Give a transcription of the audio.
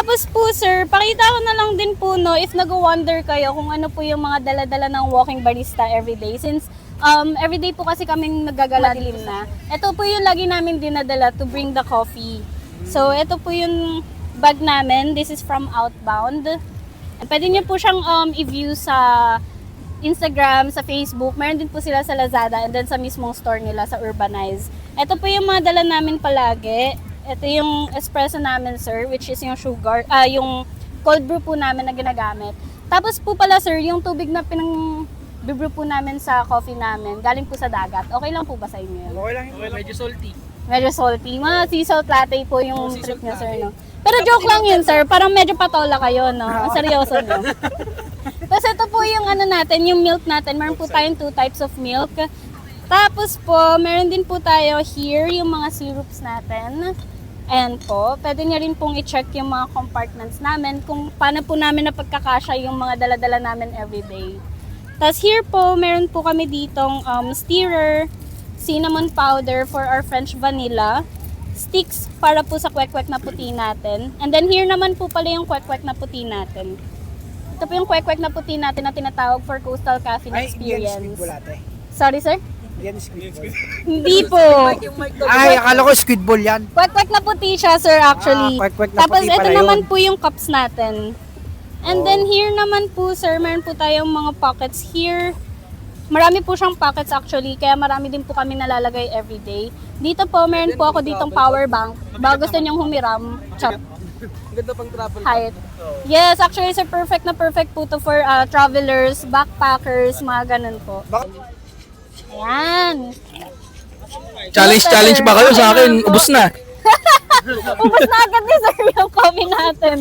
Tapos po sir, pakita ko na lang din po no, if nag-wonder kayo kung ano po yung mga dala-dala ng walking barista everyday. Since everyday po kasi kaming nagagala dilim na. Ito po yung lagi namin dinadala to bring the coffee. So ito po yung bag namin. This is from Outbound. Pwede niyo po siyang i-view sa Instagram, sa Facebook. Meron din po sila sa Lazada and then sa mismong store nila sa Urbanize. Ito po yung mga dala namin palagi. Ito yung espresso namin, sir, which is yung sugar, yung cold brew po namin na ginagamit. Tapos po pala, sir, yung tubig na pinang-brew po namin sa coffee namin, galing po sa dagat. Okay lang po ba sa inyo yun? Okay lang yun. Medyo salty. Medyo salty. Mga sea salt latte po yung trip niya, sir, no? Pero joke lang yun, sir. Parang medyo patola kayo, no? Ang seryoso, no? Tapos ito po yung ano natin, yung milk natin. Meron po tayong 2 types of milk. Tapos po, meron din po tayo here yung mga syrups natin. Ayan po, pwede niya rin pong i-check yung mga compartments namin kung paano po namin napagkakasya yung mga dala-dala namin everyday. Tapos here po, meron po kami ditong stirrer, cinnamon powder for our French vanilla, sticks para po sa kwek-kwek na puti natin. And then here naman po pala yung kwek-kwek na puti natin. Ito po yung kwek-kwek na puti natin na tinatawag for Coastal Caffeine Experience. Sorry sir? Yan squid ball. Hindi po. Ay, akala ko squid ball yan. Kwek-kwek na puti siya, sir, actually. Kwek-kwek na Tapos puti ito pala naman yun. po yung cups natin. And then here naman po, sir, meron po tayong mga pockets here. Marami po siyang pockets actually, kaya marami din po kami nalalagay everyday. Dito po, meron po ako ditong power bank. Baka gusto niyong humiram. Chop. Ganda pang travel. Height. Yes, actually, sir, perfect na perfect po to for travelers, backpackers, mga ganun po. Ayan. Challenge ba kayo sa akin? Ubus na. Ubus na agad ni sir yung coffee natin.